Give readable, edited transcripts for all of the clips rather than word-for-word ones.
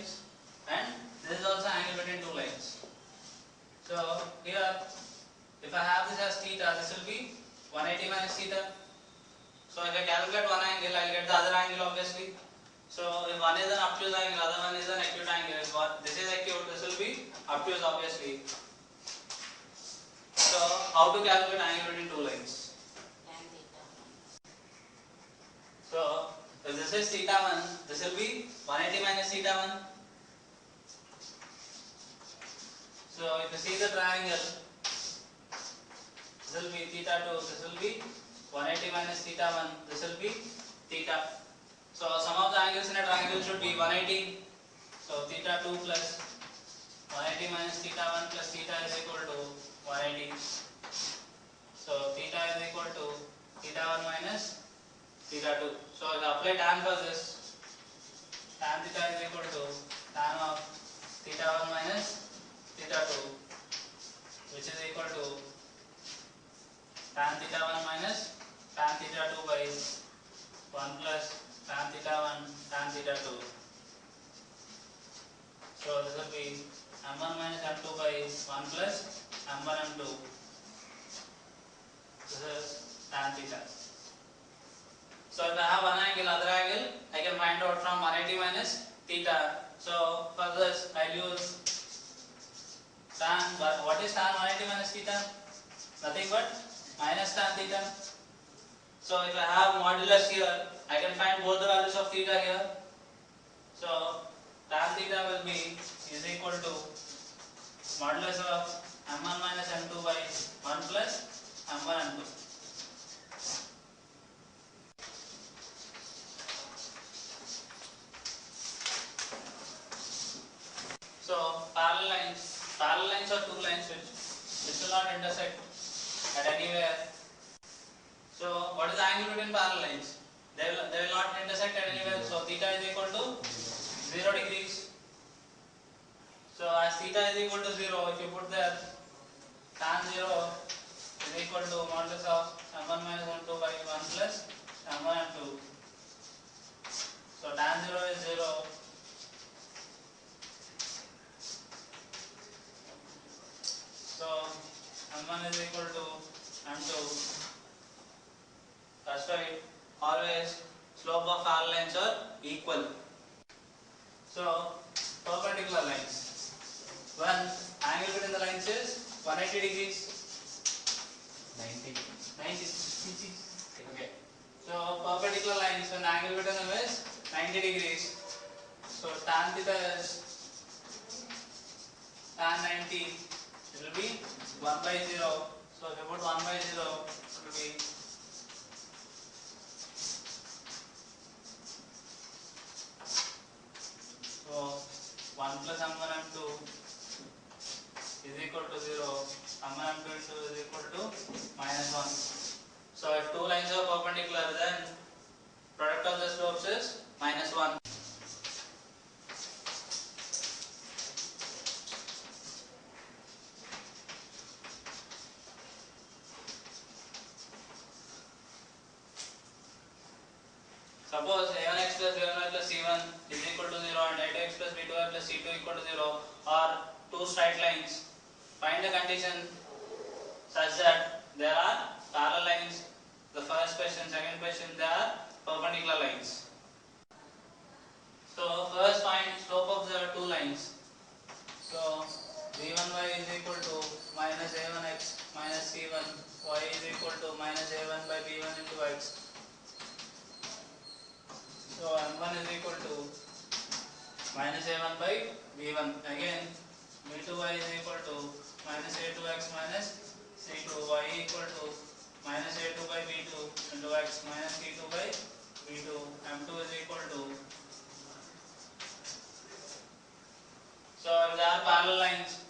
lines, and this is also angle between two lines. So here, if I have this as theta, this will be 180 minus theta. So if I calculate one angle, I will get the other angle obviously. So if one is an obtuse angle, other one is an acute angle. If this is acute, this will be obtuse obviously. So how to calculate angle between two lines? So if this is theta 1, this will be 180 minus theta 1. So if you see the triangle, this will be theta 2, this will be 180 minus theta 1, this will be theta. So sum of the angles in a triangle should be 180. So theta 2 plus 180 minus theta 1 plus theta is equal to 180. So theta is equal to theta 1 minus theta 2. So if I apply tan for this, tan theta is equal to tan of theta 1 minus theta 2, which is equal to tan theta 1 minus tan theta 2 by 1 plus tan theta 1 tan theta 2. So this will be m1 minus m2 by 1 plus m1 m2. This is tan theta. So if I have one angle, other angle, I can find out from 180 minus theta. So for this, I will use tan. But what is tan 180 minus theta? Nothing but minus tan theta. So if I have modulus here, I can find both the values of theta here. So tan theta will be is equal to modulus of m1 minus m2 by 1 plus m1 m2. So parallel lines are two lines which will not intersect at anywhere. So what is the angle between parallel lines? They will not intersect at anywhere. So theta is equal to 0 degrees. So as theta is equal to 0, if you put there tan 0 is equal to modulus of m1 minus m2 by 1 plus m1 m2. So tan 0 is 0. So m1 is equal to m2. That's why always slope of parallel lines are equal. So perpendicular lines. When angle between the lines is 180 degrees. 90. Okay. So perpendicular lines, when angle between them is 90 degrees. So tan theta is tan 90. It will be 1 by 0. So if you put 1 by 0, it will be so 1 plus m1 m2 is equal to 0. m1 m2 into is equal to minus 1. So if two lines are perpendicular, then product of the slopes is minus 1. Suppose a1x plus b1y plus c1 is equal to 0 and a2x plus b2y plus c2 equal to 0 are two straight lines. Find the condition such that there are parallel lines. The first question, second question, they are perpendicular lines. So first find slope of the two lines. So b1y is equal to minus a1x minus c1, y is equal to minus a1 by b1 into x. So m1 is equal to minus a1 by b1. Again b2y is equal to minus a2x minus c2, y equal to minus a2 by b2 into x minus c2 by b2. m2 is equal to, so if there are parallel lines,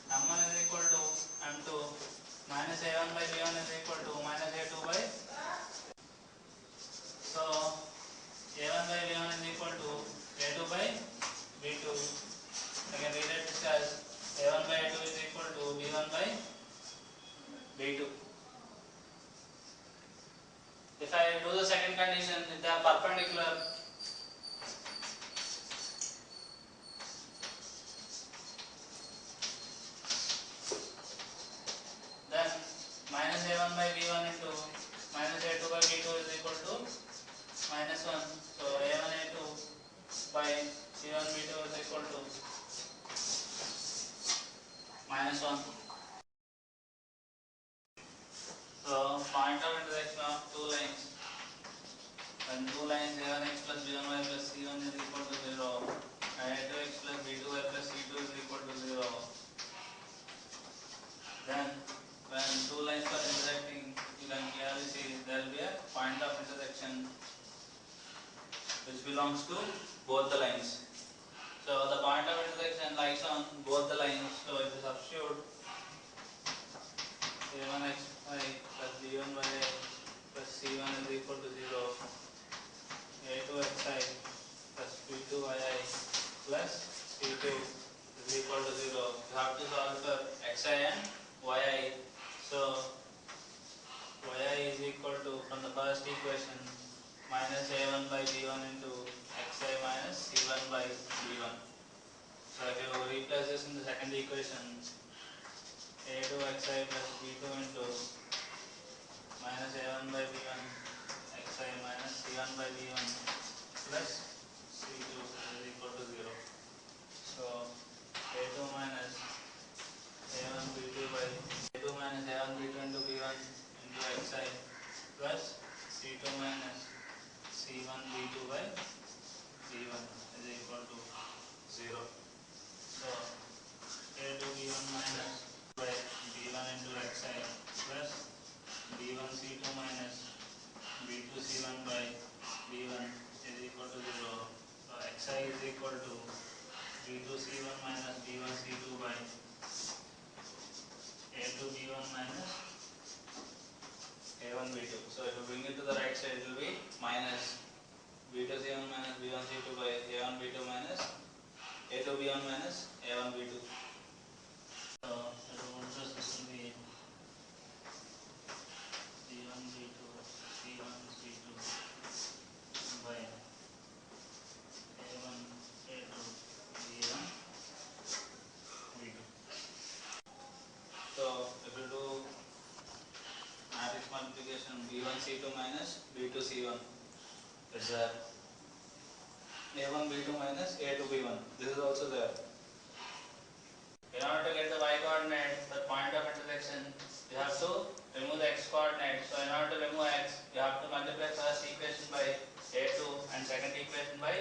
m1 is equal to m2, minus a1 by b1 is equal to minus a2 by, so a1 by b1 is equal to a2 by b2. I can rewrite this as a1 by a2 is equal to b1 by b2. B1 into minus A2 by B2 is equal to minus 1. So A1 A2 by C1 B2 is equal to minus 1. So point of intersection of two lines. When two lines A1x plus B1y plus C1 is equal to 0 and A2x plus B2y plus C2 is equal to 0, then when two lines are intersecting, you can clearly see there will be a point of intersection which belongs to both the lines. So the point of intersection lies on both the lines. So if you substitute A1xy plus B1y plus C1 is equal to 0, A2xi plus B2yi plus C2 is equal to 0. You have to solve for xi and yi. So yi is equal to, from the first equation, minus a1 by b1 into xi minus c1 by b1. So if you replace this in the second equation, a2 xi plus b2 into minus a1 by b1 xi minus c1 by b1 plus c2 is equal to 0. So a2 minus a1 b2 by a2 minus a1 b2 into b1 into xi plus c2 minus c1 b2 by b1 is equal to 0. So a2 b1 minus by b1 into xi plus b1 c2 minus b2 c1 by b1 is equal to 0. So xi is equal to b2 c1 minus b1 c2 by a2 b1 minus a1 b2. So if you bring it to the right side, it will be minus b2 c1 minus b1 c2 by a1 b2 minus a2 b1 minus a1 b2. So it will also this will be b1 b2 c1 c2 by a1 a2 b1 b2. So if you do matrix multiplication, b1 c2 minus b2 c1 is there, a1 b2 minus a2 b1, this is also there. In order to get the y coordinate, the point of intersection, you have to remove the x coordinate. So in order to remove x, you have to multiply first equation by a2 and second equation by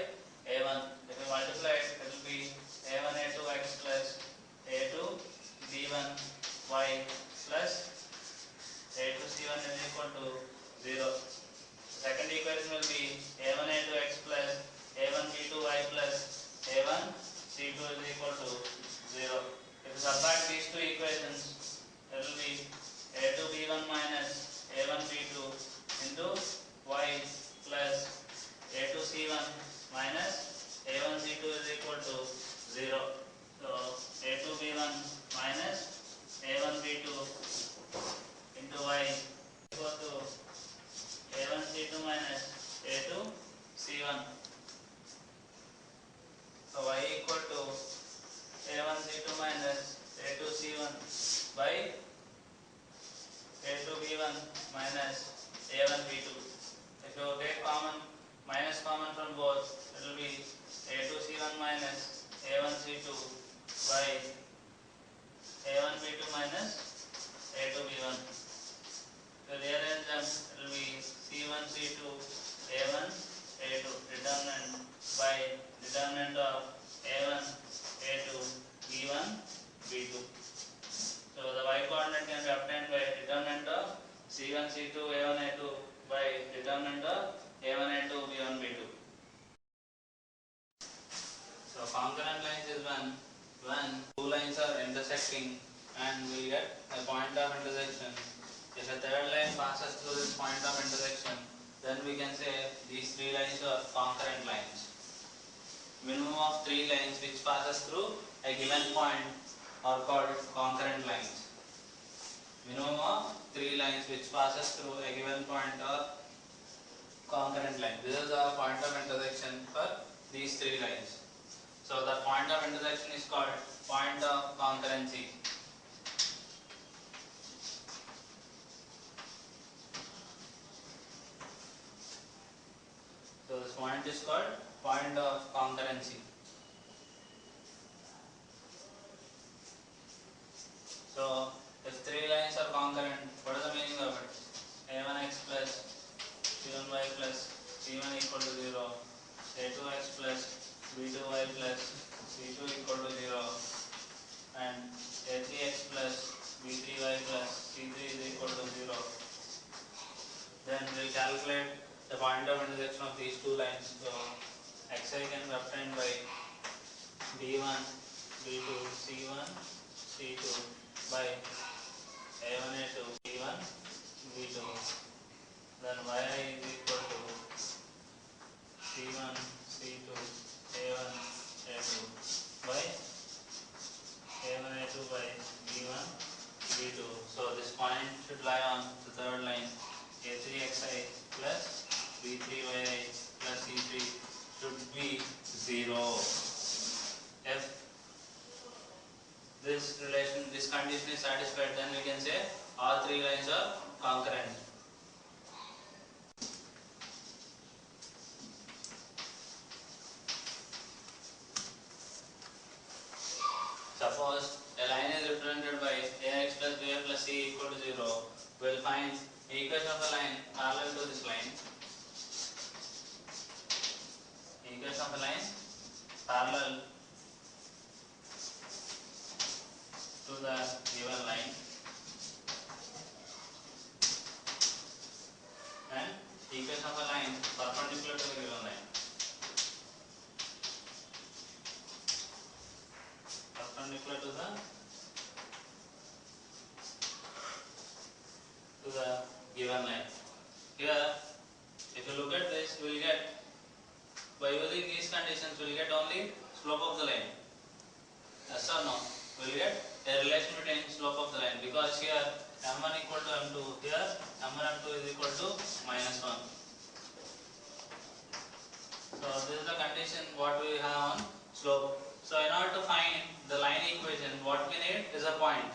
a1. If you multiply it, it will be a1 a2 x plus a2 b1 y plus a2 c1 is equal to 0. Second equation will be a1 a2 x plus a1 b2 y plus a1 c2 is equal to 0. If you subtract these two equations, it will be a2 b1 minus a1 b2 into y plus a2 c1 minus a1 c2 is equal to 0. So a2 b1 minus a1 b2 into y is equal to a1 c2 minus a2 c1. So y equal to a1 c2 minus a2 c1 by a2 b1 minus a1 b2. If you take common minus common from both, it will be a2 c1 minus a1 c2 by a1 b2 minus a2 b1. To rearrange them, it will be c1 c2 a1 a2 determinant by determinant of a1 a2 b1 b2. So the y coordinate can be obtained by determinant of c1 c2 a1 a2 by determinant of a1 a2 b1 b2. So concurrent lines is when two lines are intersecting and we get a point of intersection. If a third line passes through this point of intersection, then we can say these three lines are concurrent lines. Minimum of three lines which passes through a given point are called concurrent lines. Minimum of three lines which passes through a given point are concurrent line. This is the point of intersection for these three lines. So the point of intersection is called point of concurrency. point is called point of concurrency. So if three lines are concurrent, what is the meaning of it? A1x plus b1y plus c1 equal to 0, a2x plus b2y plus c2 equal to 0, and a3x plus b3y plus c3 is equal to 0. Then we calculate the point of intersection of these two lines. So xi can be obtained by b1, b2, c1, c2 by a1, a2, b1, b2. Then yi is equal to c1, c2, a1, a2 by a1, a2 by b1, b2. So this point should lie on the third line. a3xi plus b3yi plus c3 should be 0. If this condition is satisfied, then we can say all three lines are concurrent. Suppose a line is represented by ax plus by plus c equal to 0. We will find the equation of a line parallel to this line. Equation of a line parallel to the given line, and equation of a line perpendicular to the given line. Perpendicular to the given line. Here, if you look at this, we will get, by using these conditions, we will get only slope of the line. Yes or no? We will get a relation between slope of the line, because here m1 equal to m2, here m1 m2 is equal to minus 1. So this is the condition what we have on slope. So in order to find the line equation, what we need is a point.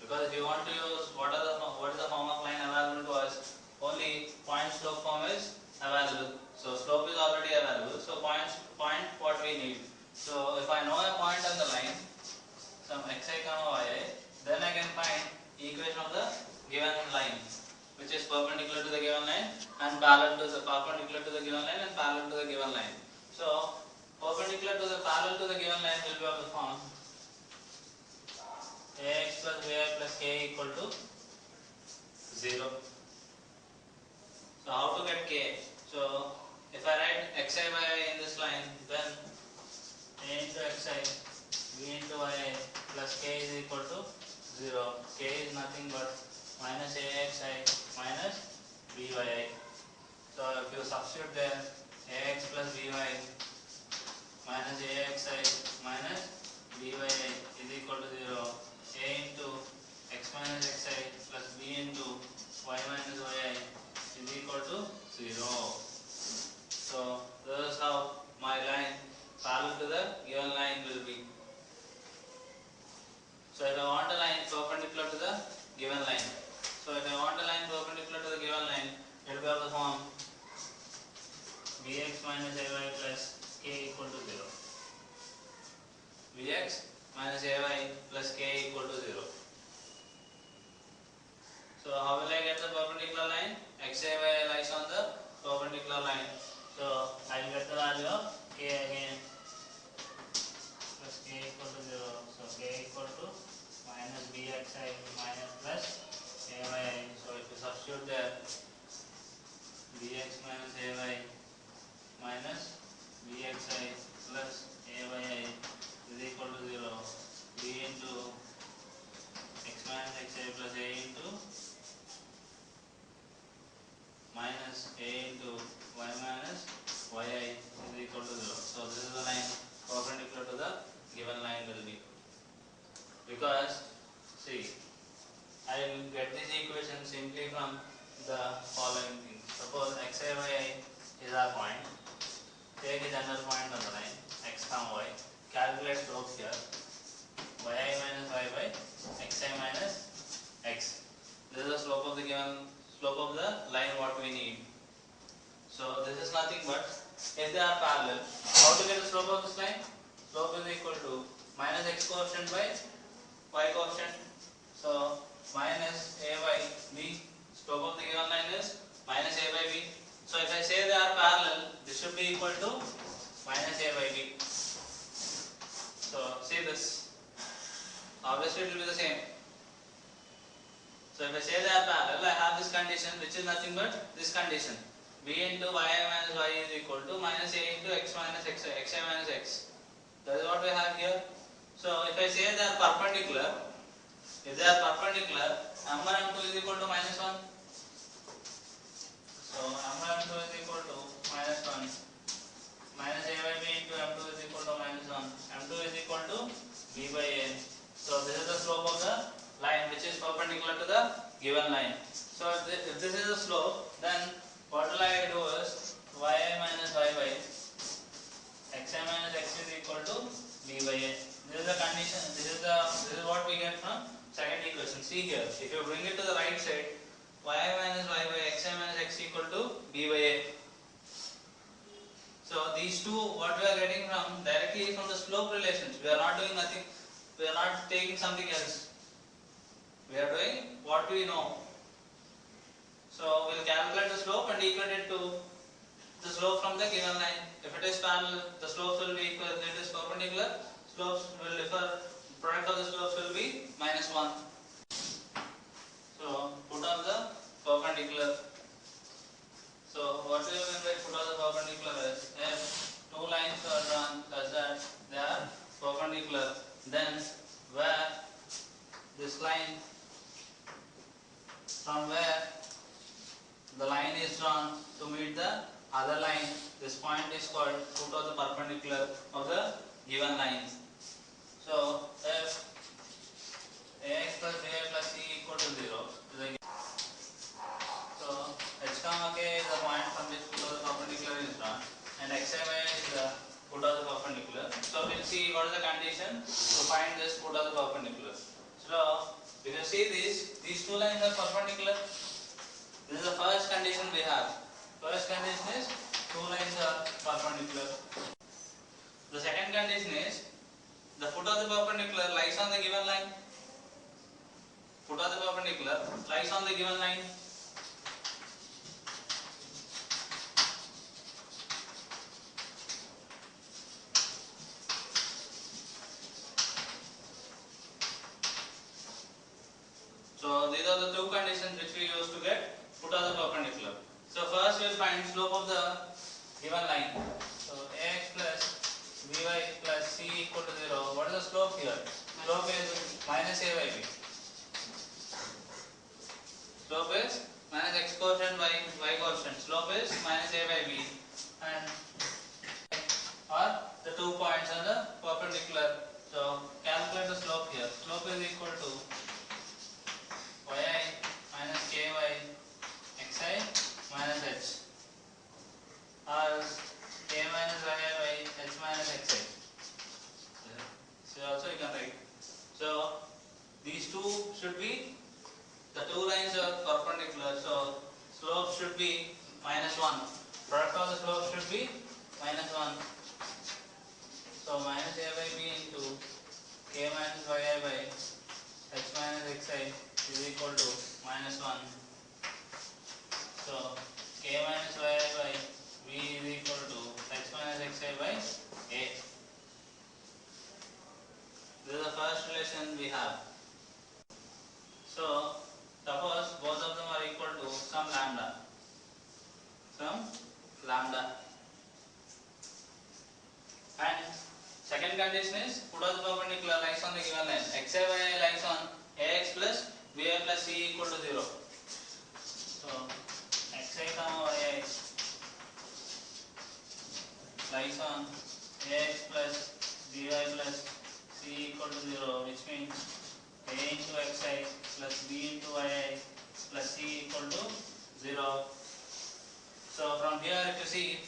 Because if you want to use what is the form of line available to us, only point slope form is available. So slope is already available. So point what we need. So if I know a point on the line, some xi comma yi, then I can find equation of the given line, which is perpendicular to the given line and parallel to the given line and parallel to the given line. So parallel to the given line will be of the form ax plus by plus k equal to 0. So how to get k? So if I write xi by I in this line, then a into xi b into yi plus k is equal to 0. K is nothing but minus axi minus byi. So if you substitute there, ax plus by minus axi minus byi is equal to 0. A into x minus xi plus b into y minus yi is equal to 0. So this is how my line parallel to the given line will be. So if I want a line perpendicular to the given line, it will be of the form bx minus ay plus k equal to 0. Bx minus ay plus k equal to 0. So how will I get the perpendicular line? Xi lies on the perpendicular line. So I will get the value of k again plus k equal to 0. So k equal to minus bxi minus plus ay. So if you substitute there, bx minus ay minus bxi plus ay is equal to 0. b into x minus xi plus a into minus a into y minus yi is equal to 0. So this is the line perpendicular to the given line will be. Because see, I will get this equation simply from the following things. Suppose xi by I is our point. Take a general point on the line x comma y. Calculate slope here. yi minus y by xi minus x. This is the slope of the line what we need. So this is nothing but if they are parallel. How to get the slope of this line? Slope is equal to minus x coefficient by y coefficient. So minus a by b. Slope of the given line is minus a by b. So if I say they are parallel, this should be equal to minus a by b. So see this. Obviously it will be the same. So if I say they are parallel, I have this condition which is nothing but this condition. B into y minus y is equal to minus a into x minus x, xi minus x. That is what we have here. So if I say they are perpendicular, if they are perpendicular, m1 m2 is equal to minus 1. So m1 m2 is equal to minus 1. Minus a by b into m2 is equal to minus 1. m2 is equal to b by a. So this is the slope of the line which is perpendicular to the given line. So if this is the slope, then what will I do is yi minus y by xi minus x is equal to b by a. This is the condition. This is what we get from second equation. See here, if you bring it to the right side, yi minus y by xi minus x equal to b by a. So these two, what we are getting from directly from the slope relations. We are not doing nothing. We are not taking something else. We are doing what we know. So we will calculate the slope and equate it to the slope from the given line. If it is parallel, the slopes will be equal. If it is perpendicular, slopes will differ. Product of the slopes will be minus 1. So put on the perpendicular. So what we mean by put on the perpendicular is if two lines are drawn such that they are perpendicular, then where this line, from where the line is drawn to meet the other line, this point is called foot of the perpendicular of the given line. So if ax plus by plus c equal to 0, so h comma k is the point from which foot of the perpendicular is drawn, and xi y is the foot of the perpendicular. So we'll see what is the condition to find this foot of the perpendicular. So if you see these two lines are perpendicular. This is the first condition we have. First condition is two lines are perpendicular. The second condition is the foot of the perpendicular lies on the given line. Foot of the perpendicular lies on the given line. So these are the two conditions which we use to get foot of the perpendicular. So first we will find slope of the given line. So ax plus by plus c equal to 0. What is the slope here? Slope is minus a by b. Slope is minus x coefficient by y coefficient. Slope is minus a by b, and are the 2 points on the perpendicular. So calculate the slope here. Slope is equal to yi minus ky xi minus h, or k minus yi by h minus xi. So also you can write. So these two should be, the two lines are perpendicular. So slope should be minus 1. Product of the slope should be minus 1. So minus a by b into k minus yi by h minus xi is equal to minus 1. So k minus yi by b is equal to h minus xi by a. This is the first relation we have. So suppose both of them are equal to some lambda. Some lambda. And second condition is foot of the perpendicular lies on the given line. Xi y lies on ax plus by plus c equal to 0. So xi comma yi lies on ax plus by plus c equal to 0, which means a into xi plus b into yi plus c equal to 0. So from here if you see,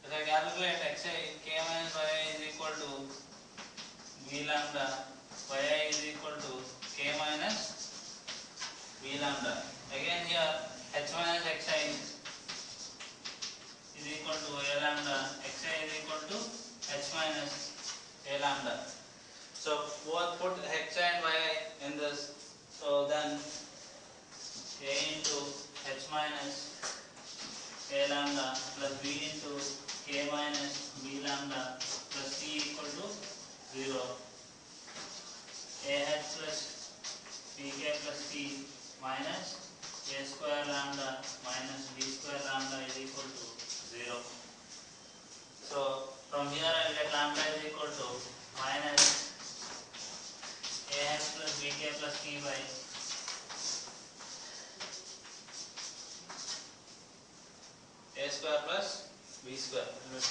if I calculate xi, k minus yi is equal to b lambda, yi is equal to k minus b lambda. Again here h minus xi minus a lambda plus b into k minus b lambda plus c equal to 0. Ah plus bk plus c minus a square lambda minus b square lambda is equal to 0. So from here I will get lambda is equal to minus ah plus bk plus c by a square plus b square plus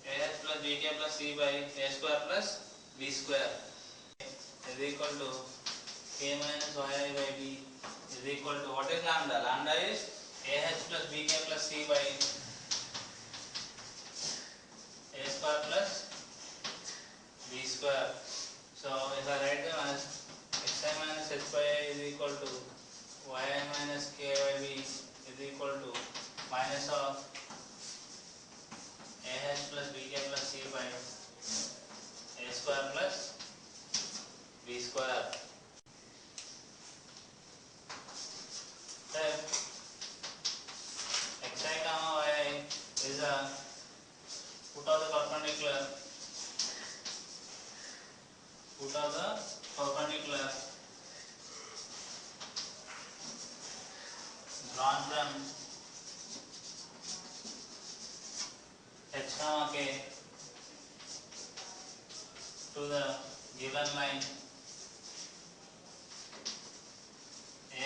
ah plus bk plus c by a square plus b square is equal to k minus yi by b is equal to what is lambda? Lambda is ah plus bk plus c by a square plus b square. So if I write them as xi minus h by I is equal to yi minus k by b is equal to minus of ah plus bk plus c by a square plus b square. Then xi comma yi is a put of the perpendicular drawn from h comma k to the given line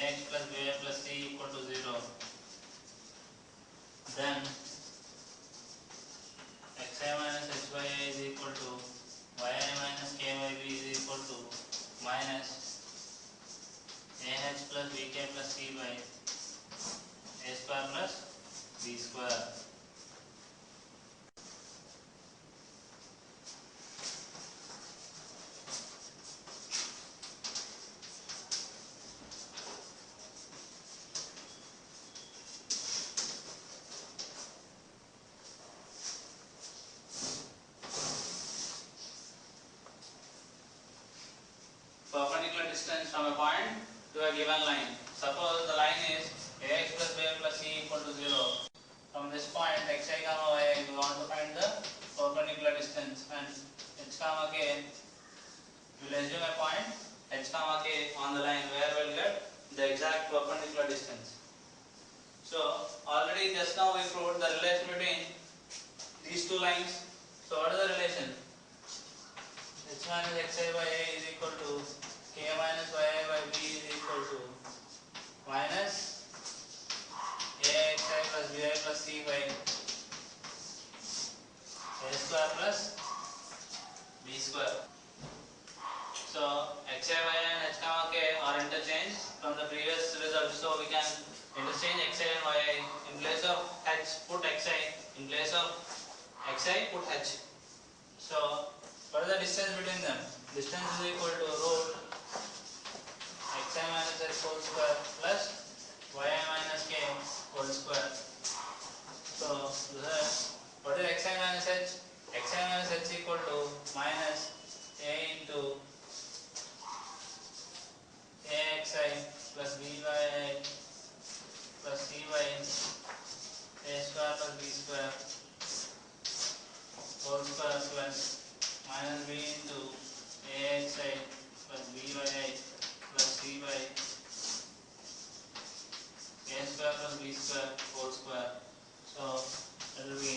ax plus by plus c equal to 0. Then xi minus h by I is equal to yi minus k by b is equal to minus ah plus bk plus c by a square plus b square. Perpendicular distance from a point to a given line. Suppose the line is ax plus by plus c equal to 0. From this point xi comma yi we want to find the perpendicular distance, and h comma k will assume a point h comma k on the line where we will get the exact perpendicular distance. So already just now we proved the relation between these two lines. So what is the relation? H minus xi by a is equal to k minus yi by b is equal to minus axi plus by plus c by a square plus b square. So xi y and h comma k are interchanged from the previous result. So we can interchange xi and yi. In place of h put xi, in place of xi put h. So what is the distance between them? Distance is equal to root xi minus h whole square plus yi minus k whole square. So what is xi minus h? Xi minus h equal to minus a into axi plus by plus c by a square plus b square whole square plus minus b into axi plus by plus c by a square plus b square whole square. So it will be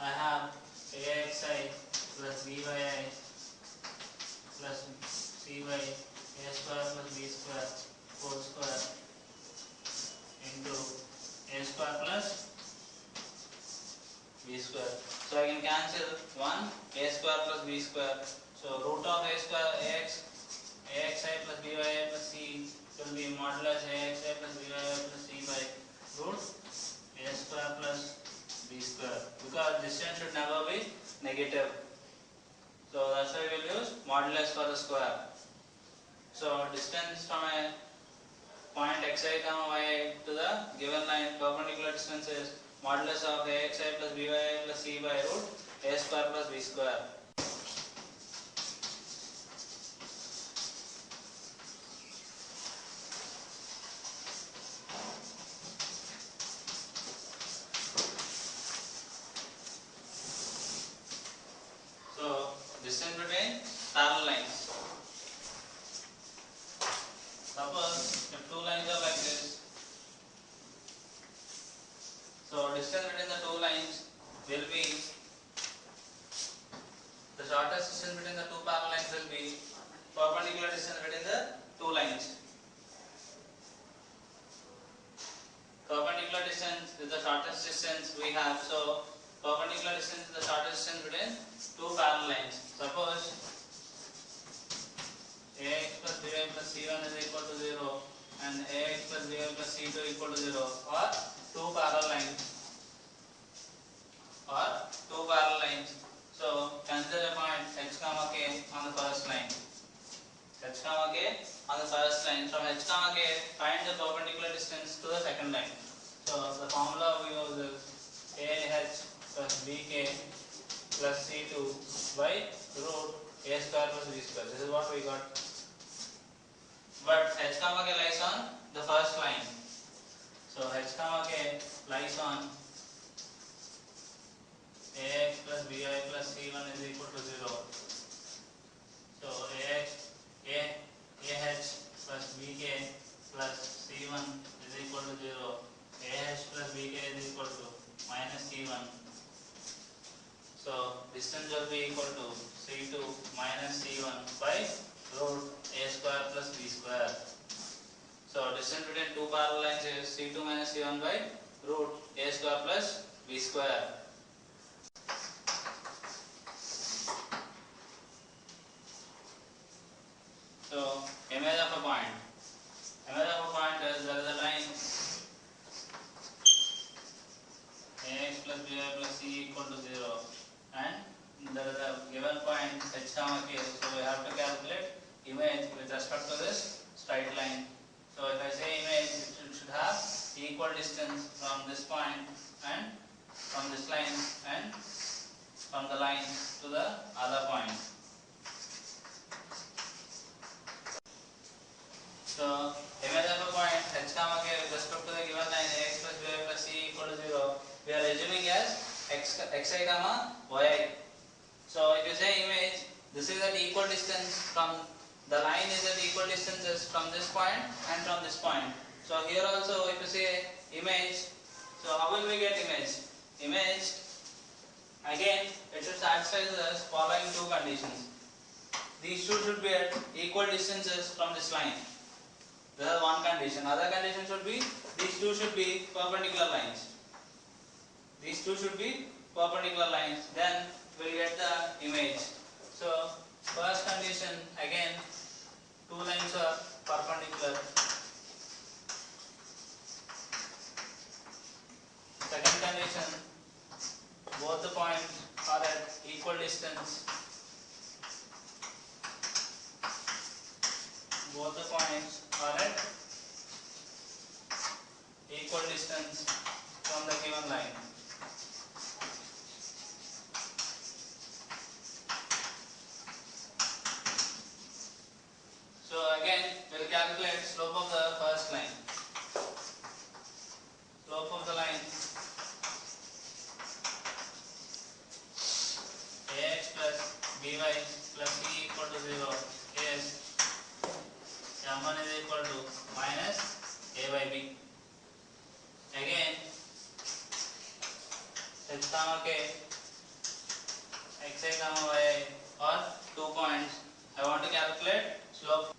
I have axi plus by plus c by a square plus b square whole square into a square plus b square. So I can cancel 1 a square plus b square. So root of a square axi plus by plus c will be modulus axi plus by plus c by root a square plus b square, because distance should never be negative. So that's why we will use modulus for the square. So distance from a point xi comma yi to the given line, perpendicular distance is modulus of axi plus by plus c by root a square plus b square. Suppose if two lines are like this, so distance between the two lines will be, the shortest distance between the two parallel lines will be perpendicular distance between the two lines. Perpendicular distance is the shortest distance we have. So perpendicular distance is the shortest distance between two parallel lines. Suppose ax plus by plus c1 is equal to 0 and ax plus by plus c2 equal to 0, or two parallel lines, So consider a point h comma k on the first line. H comma k on the first line. From h comma k, find the perpendicular distance to the second line. So the formula we use is ah plus bk plus c2 by root a square plus b square. This is what we got. But h comma k lies on the first line. So h comma k lies on ax plus by plus c1 is equal to 0. So ah plus bk plus c1 is equal to 0. Ah plus bk is equal to minus c1. So distance will be equal to c2 minus c1 by root a square plus b square. So distance between two parallel lines is c2 minus c1 by root a square plus b square. So image of a point. Image of a point is there is a line ax plus by plus c equal to 0 and there is a given point h comma k. So we have to calculate image with respect to this straight line. So if I say image, it should have equal distance from this point and from this line and from the line to the other point. So image of a point h comma k with respect to the given line ax plus by plus c equal to 0, we are assuming as xi comma yi. So if you say image, this is at equal distance from the line is at equal distances from this point and from this point. So here also if you say image, so how will we get image? Image, again it should satisfy the following two conditions. These two should be at equal distances from this line. This is one condition. Other condition should be these two should be perpendicular lines. These two should be perpendicular lines. Then we will get the image. So first condition, again two lines are perpendicular. Second condition, both the points are at equal distance. Both the points are at equal distance from the given line. So again we will calculate slope of the first line. Slope of the line ax plus by plus c equal to 0 is m1 is equal to minus a by b. Again h comma k, xi comma yi are 2 points. I want to calculate slope.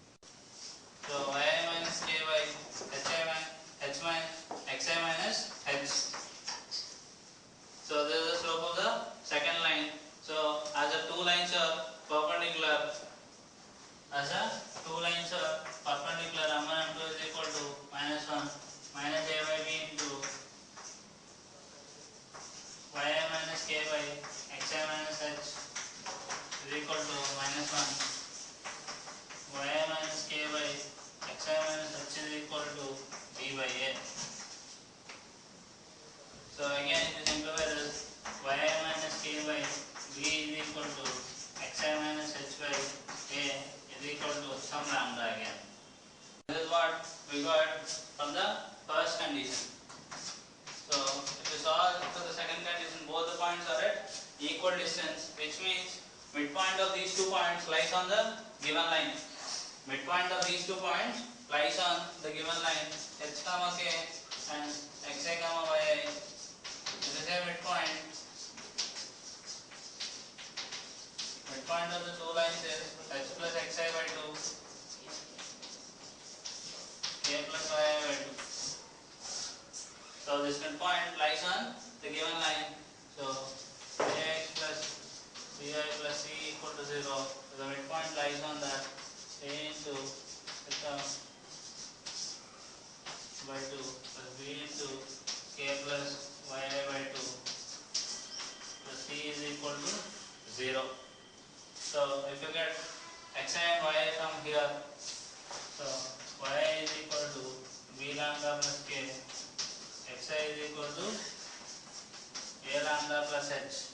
So yi minus ky xi minus h. So this is the slope of the second line. So as the two lines are perpendicular, m1 m2 is equal to minus 1 minus a by b into yi minus k by xi minus h is equal to minus 1 yi minus k by xi minus h is equal to b by a. So again if you simplify this, yi minus k by b is equal to xi minus h by a is equal to some lambda again. This is what we got from the first condition. So if you solve for the second condition, both the points are at equal distance, which means midpoint of these 2 points lies on the given line. Midpoint of these 2 points lies on the given line h comma k and xi comma yi. This is a midpoint. Midpoint of the two lines is h plus xi by 2, k plus yi by 2. So this midpoint lies on the given line. So ax plus bi plus c equal to 0. So the midpoint lies on that. A into theta by 2 plus b into k plus yi by 2 plus c is equal to 0. So if you get xi and yi from here, so y is equal to b lambda plus k, xi is equal to a lambda plus h.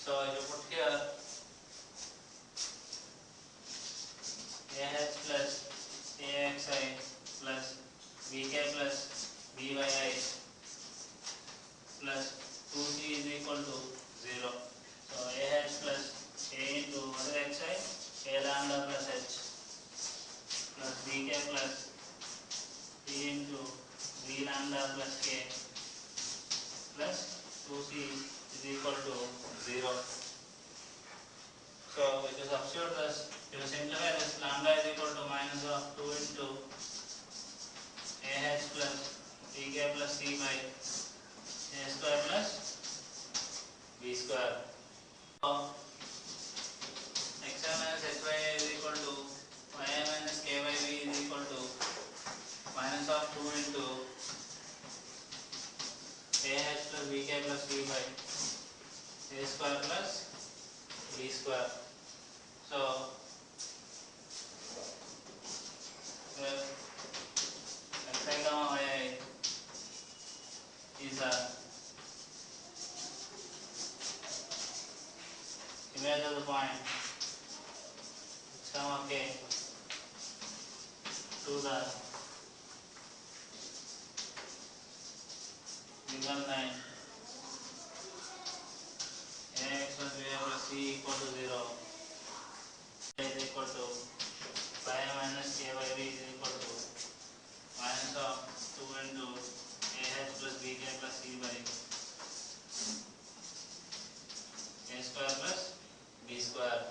So if you put here ah plus axi plus bk plus byi plus 2c is equal to 0. So ah plus a into what is xi? A lambda plus h plus bk plus b into b lambda plus k plus 2c is equal to 0. So if you substitute this, if you simplify this, lambda is equal to minus of 2 into ah plus bk plus c by a square plus b square. So xi minus hy is equal to yi minus k by b is equal to minus of 2 into ah plus bk plus b by a square plus b square. So xi comma yi is a image of the point x comma k to the given line ax plus by plus c equal to 0 is equal to y minus k by b is equal to minus of 2 into ah plus bk plus c by a square plus b square.